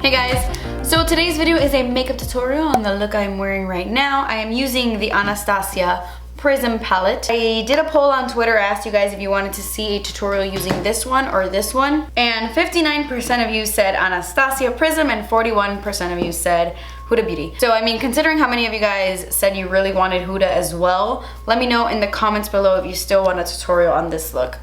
Hey guys, so today's video is a makeup tutorial on the look I'm wearing right now. I am using the Anastasia PRISM Palette. I did a poll on Twitter, asked you guys if you wanted to see a tutorial using this one or this one, and 59% of you said Anastasia PRISM and 41% of you said Huda Beauty. So I mean, considering how many of you guys said you really wanted Huda as well, let me know in the comments below if you still want a tutorial on this look,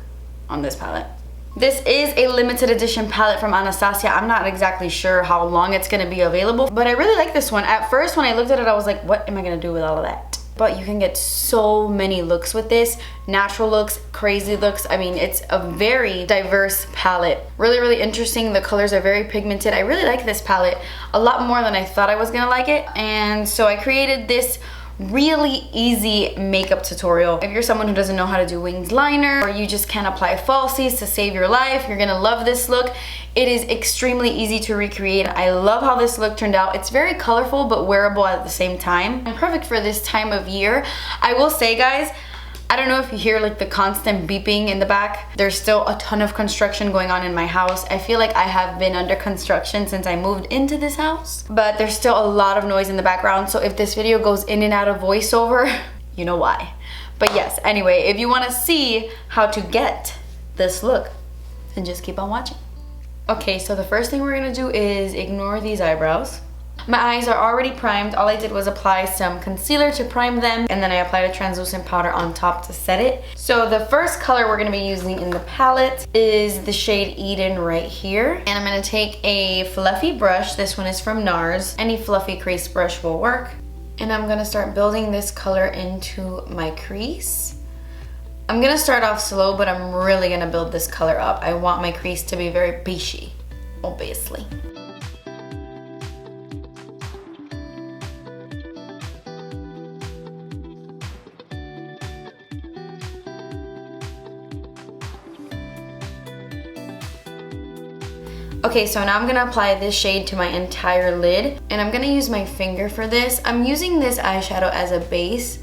on this palette. This is a limited edition palette from Anastasia. I'm not exactly sure how long it's gonna be available, but I really like this one. At first, when I looked at it, I was like, what am I gonna do with all of that? But you can get so many looks with this. Natural looks, crazy looks. I mean, it's a very diverse palette. Really, really interesting. The colors are very pigmented. I really like this palette a lot more than I thought I was gonna like it. And so I created this really easy makeup tutorial. If you're someone who doesn't know how to do winged liner, or you just can't apply falsies to save your life, you're gonna love this look. It is extremely easy to recreate. I love how this look turned out. It's very colorful but wearable at the same time, and perfect for this time of year. I will say, guys, I don't know if you hear like the constant beeping in the back. There's still a ton of construction going on in my house. I feel like I have been under construction since I moved into this house, but there's still a lot of noise in the background. So if this video goes in and out of voiceover, you know why. But yes, anyway, if you want to see how to get this look, then just keep on watching. Okay, so the first thing we're gonna do is ignore these eyebrows. My eyes are already primed. All I did was apply some concealer to prime them, and then I applied a translucent powder on top to set it. So the first color we're gonna be using in the palette is the shade Eden right here. And I'm gonna take a fluffy brush. This one is from NARS. Any fluffy crease brush will work. And I'm gonna start building this color into my crease. I'm gonna start off slow, but I'm really gonna build this color up. I want my crease to be very peachy, obviously. Okay, so now I'm gonna apply this shade to my entire lid, and I'm gonna use my finger for this. I'm using this eyeshadow as a base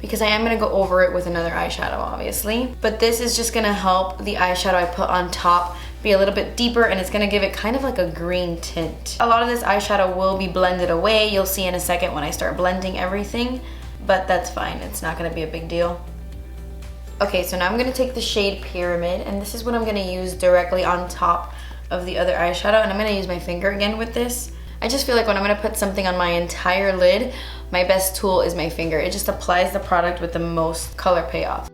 because I am gonna go over it with another eyeshadow, obviously. But this is just gonna help the eyeshadow I put on top be a little bit deeper, and it's gonna give it kind of like a green tint. A lot of this eyeshadow will be blended away. You'll see in a second when I start blending everything, but that's fine. It's not gonna be a big deal. Okay, so now I'm gonna take the shade Pyramid, and this is what I'm gonna use directly on top of the other eyeshadow, and I'm gonna use my finger again with this. I just feel like when I'm gonna put something on my entire lid, my best tool is my finger. It just applies the product with the most color payoff.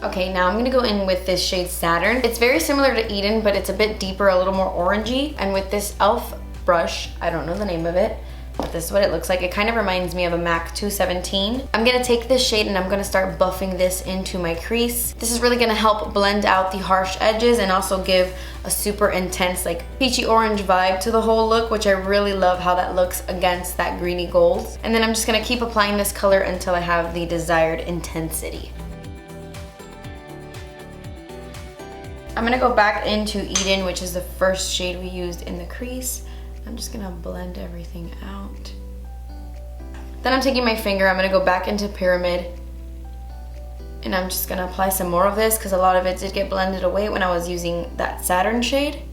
Okay, now I'm gonna go in with this shade Saturn. It's very similar to Eden, but it's a bit deeper, a little more orangey. And with this e.l.f. brush, I don't know the name of it, but this is what it looks like. It kind of reminds me of a MAC 217. I'm gonna take this shade and I'm gonna start buffing this into my crease. This is really gonna help blend out the harsh edges and also give a super intense, like peachy orange vibe to the whole look, which I really love how that looks against that greeny gold. And then I'm just gonna keep applying this color until I have the desired intensity. I'm gonna go back into Eden, which is the first shade we used in the crease. I'm just gonna blend everything out. Then I'm taking my finger, I'm gonna go back into Pyramid, and I'm just gonna apply some more of this because a lot of it did get blended away when I was using that Saturn shade.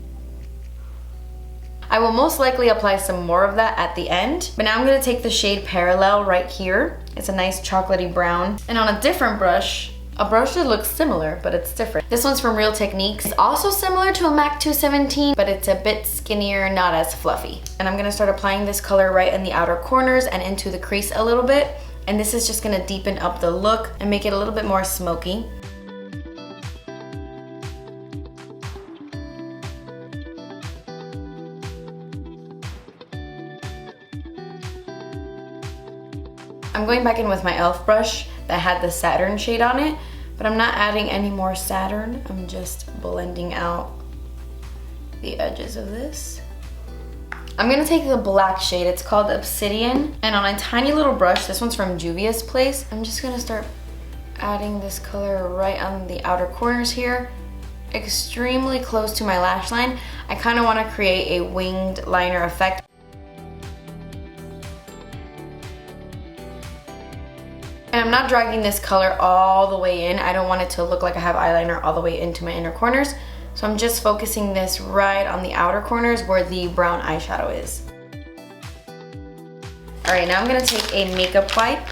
I will most likely apply some more of that at the end, but now I'm gonna take the shade Parallel right here. It's a nice chocolatey brown, and on a different brush, a brush that looks similar, but it's different. This one's from Real Techniques. It's also similar to a MAC 217, but it's a bit skinnier, not as fluffy. And I'm gonna start applying this color right in the outer corners and into the crease a little bit. And this is just gonna deepen up the look and make it a little bit more smoky. I'm going back in with my e.l.f. brush that had the Saturn shade on it, but I'm not adding any more Saturn. I'm just blending out the edges of this. I'm gonna take the black shade, it's called Obsidian, and on a tiny little brush, this one's from Juvia's Place, I'm just gonna start adding this color right on the outer corners here, extremely close to my lash line. I kind of want to create a winged liner effect. And I'm not dragging this color all the way in. I don't want it to look like I have eyeliner all the way into my inner corners. So I'm just focusing this right on the outer corners where the brown eyeshadow is. All right, now I'm gonna take a makeup wipe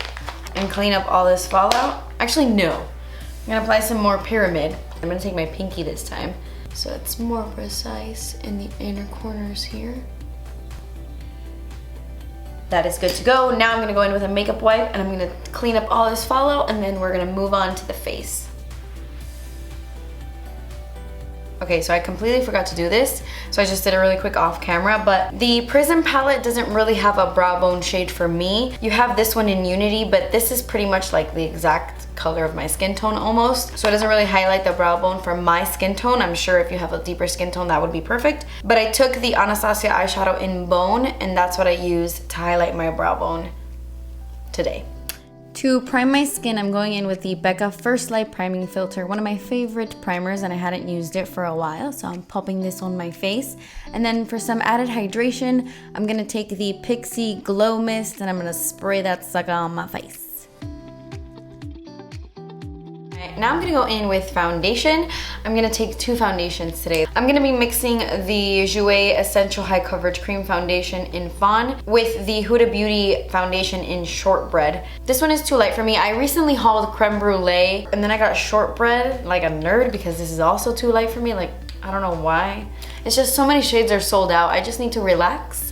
and clean up all this fallout. Actually, no. I'm gonna apply some more pyramid. I'm gonna take my pinky this time, so it's more precise in the inner corners here. That is good to go. Now I'm gonna go in with a makeup wipe and I'm gonna clean up all this fallout, and then we're gonna move on to the face. Okay, so I completely forgot to do this, so I just did a really quick off camera, but the Prism palette doesn't really have a brow bone shade for me. You have this one in Unity, but this is pretty much like the exact color of my skin tone almost, so it doesn't really highlight the brow bone for my skin tone. I'm sure if you have a deeper skin tone, that would be perfect. But I took the Anastasia eyeshadow in Bone, and that's what I used to highlight my brow bone today. To prime my skin, I'm going in with the Becca First Light Priming Filter, one of my favorite primers, and I hadn't used it for a while, so I'm popping this on my face. And then for some added hydration, I'm gonna take the Pixi Glow Mist and I'm gonna spray that sucker on my face. Now I'm gonna go in with foundation. I'm gonna take two foundations today. I'm gonna be mixing the Jouer Essential High Coverage Cream Foundation in Fawn with the Huda Beauty foundation in Shortbread. This one is too light for me. I recently hauled Creme Brulee and then I got Shortbread like a nerd because this is also too light for me. Like, I don't know why. It's just so many shades are sold out. I just need to relax,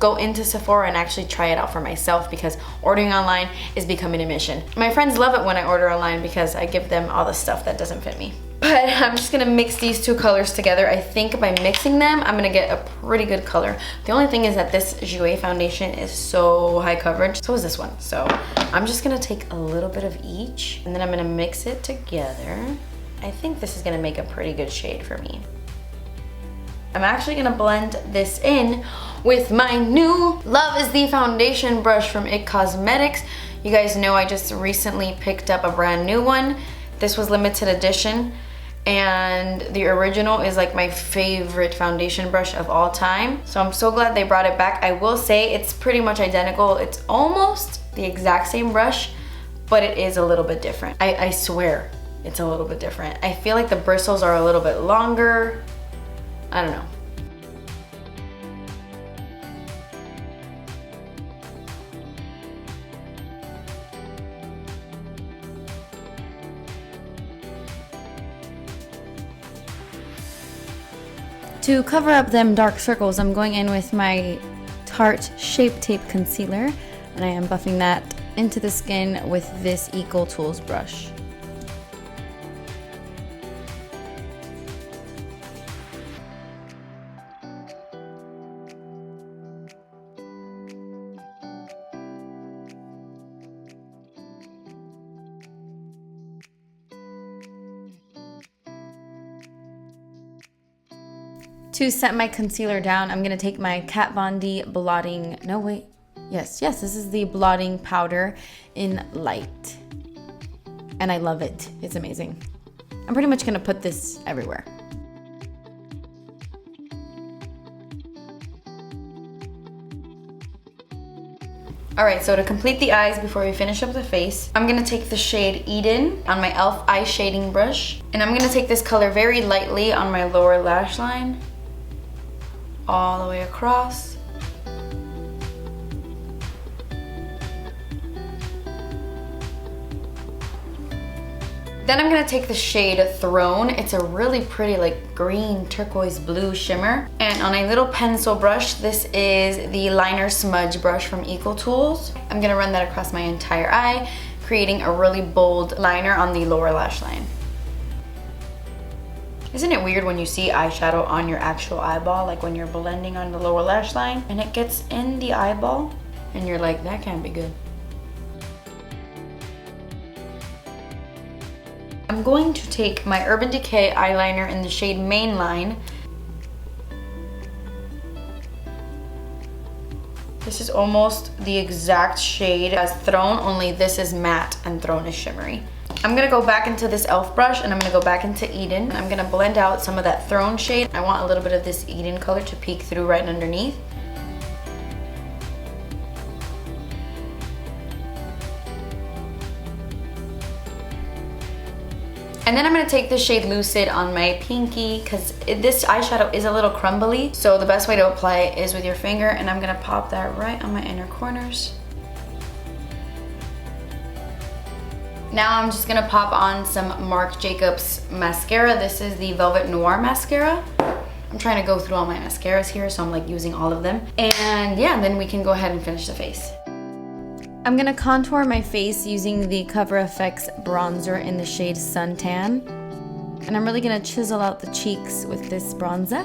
go into Sephora and actually try it out for myself because ordering online is becoming a mission. My friends love it when I order online because I give them all the stuff that doesn't fit me. But I'm just gonna mix these two colors together. I think by mixing them, I'm gonna get a pretty good color. The only thing is that this Jouer foundation is so high coverage. So is this one. So I'm just gonna take a little bit of each and then I'm gonna mix it together. I think this is gonna make a pretty good shade for me. I'm actually gonna blend this in with my new Love is the Foundation brush from IT Cosmetics. You guys know I just recently picked up a brand new one. This was limited edition and the original is like my favorite foundation brush of all time. So I'm so glad they brought it back. I will say it's pretty much identical. It's almost the exact same brush, but it is a little bit different. I swear it's a little bit different. I feel like the bristles are a little bit longer. I don't know. To cover up them dark circles, I'm going in with my Tarte Shape Tape Concealer, and I am buffing that into the skin with this Eco Tools brush. To set my concealer down, I'm gonna take my Kat Von D blotting, no wait, yes, this is the blotting powder in Light. And I love it, it's amazing. I'm pretty much gonna put this everywhere. Alright, so to complete the eyes before we finish up the face, I'm gonna take the shade Eden on my e.l.f. eye shading brush. And I'm gonna take this color very lightly on my lower lash line, all the way across. Then I'm gonna take the shade Throne. It's a really pretty like green turquoise blue shimmer. And on a little pencil brush, this is the liner smudge brush from Eco Tools. I'm gonna run that across my entire eye, creating a really bold liner on the lower lash line. Isn't it weird when you see eyeshadow on your actual eyeball, like when you're blending on the lower lash line and it gets in the eyeball and you're like, that can't be good. I'm going to take my Urban Decay eyeliner in the shade Mainline. This is almost the exact shade as Throne, only this is matte and Throne is shimmery. I'm gonna go back into this e.l.f. brush and I'm gonna go back into Eden. I'm gonna blend out some of that Throne shade. I want a little bit of this Eden color to peek through right underneath. And then I'm gonna take the shade Lucid on my pinky because this eyeshadow is a little crumbly. So the best way to apply it is with your finger, and I'm gonna pop that right on my inner corners. Now I'm just gonna pop on some Marc Jacobs mascara. This is the Velvet Noir mascara. I'm trying to go through all my mascaras here, so I'm like using all of them. And yeah, then we can go ahead and finish the face. I'm gonna contour my face using the Cover FX bronzer in the shade Suntan. And I'm really gonna chisel out the cheeks with this bronzer.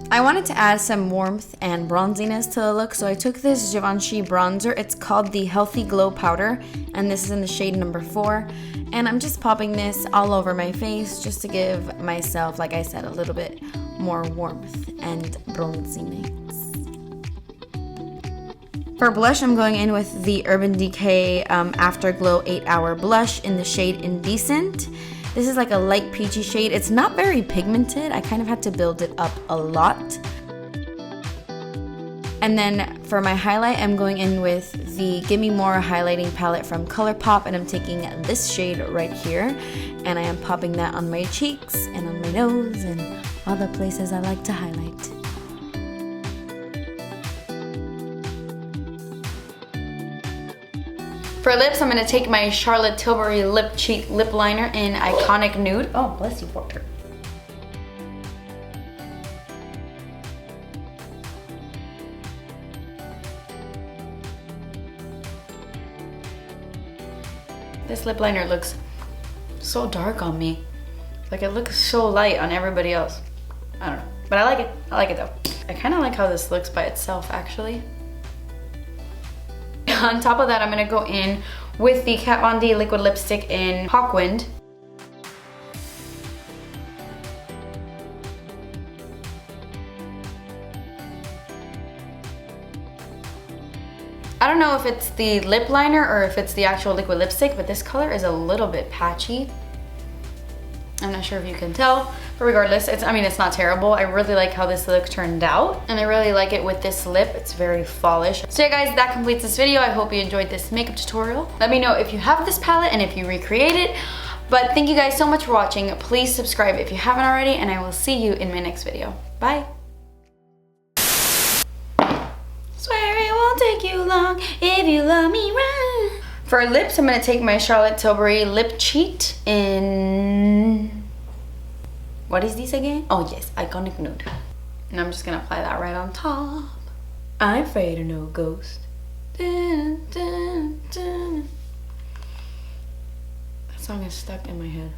I wanted to add some warmth and bronziness to the look, so I took this Givenchy bronzer. It's called the Healthy Glow Powder, and this is in the shade number 4. And I'm just popping this all over my face just to give myself, like I said, a little bit more warmth and bronziness. For blush, I'm going in with the Urban Decay Afterglow 8-Hour Blush in the shade Indecent. This is like a light peachy shade. It's not very pigmented. I kind of had to build it up a lot. And then for my highlight, I'm going in with the Gimme More highlighting palette from Colourpop, and I'm taking this shade right here, and I am popping that on my cheeks and on my nose and all the places I like to highlight. For lips, I'm going to take my Charlotte Tilbury Lip Cheek Lip Liner in Iconic Nude. Oh, bless you, Porter. This lip liner looks so dark on me. Like, it looks so light on everybody else. I don't know, but I like it. I like it though. I kind of like how this looks by itself, actually. On top of that, I'm gonna go in with the Kat Von D liquid lipstick in Hawkwind. I don't know if it's the lip liner or if it's the actual liquid lipstick, but this color is a little bit patchy. I'm not sure if you can tell, but regardless, it's not terrible. I really like how this look turned out, and I really like it with this lip. It's very fallish. So yeah guys, that completes this video. I hope you enjoyed this makeup tutorial. Let me know if you have this palette and if you recreate it. But thank you guys so much for watching. Please subscribe if you haven't already, and I will see you in my next video. Bye. Swear it won't take you long if you love me right. For lips, I'm gonna take my Charlotte Tilbury Lip Cheat in, what is this again? Oh yes, Iconic Nude. And I'm just gonna apply that right on top. I'm afraid of no ghost. Dun, dun, dun. That song is stuck in my head.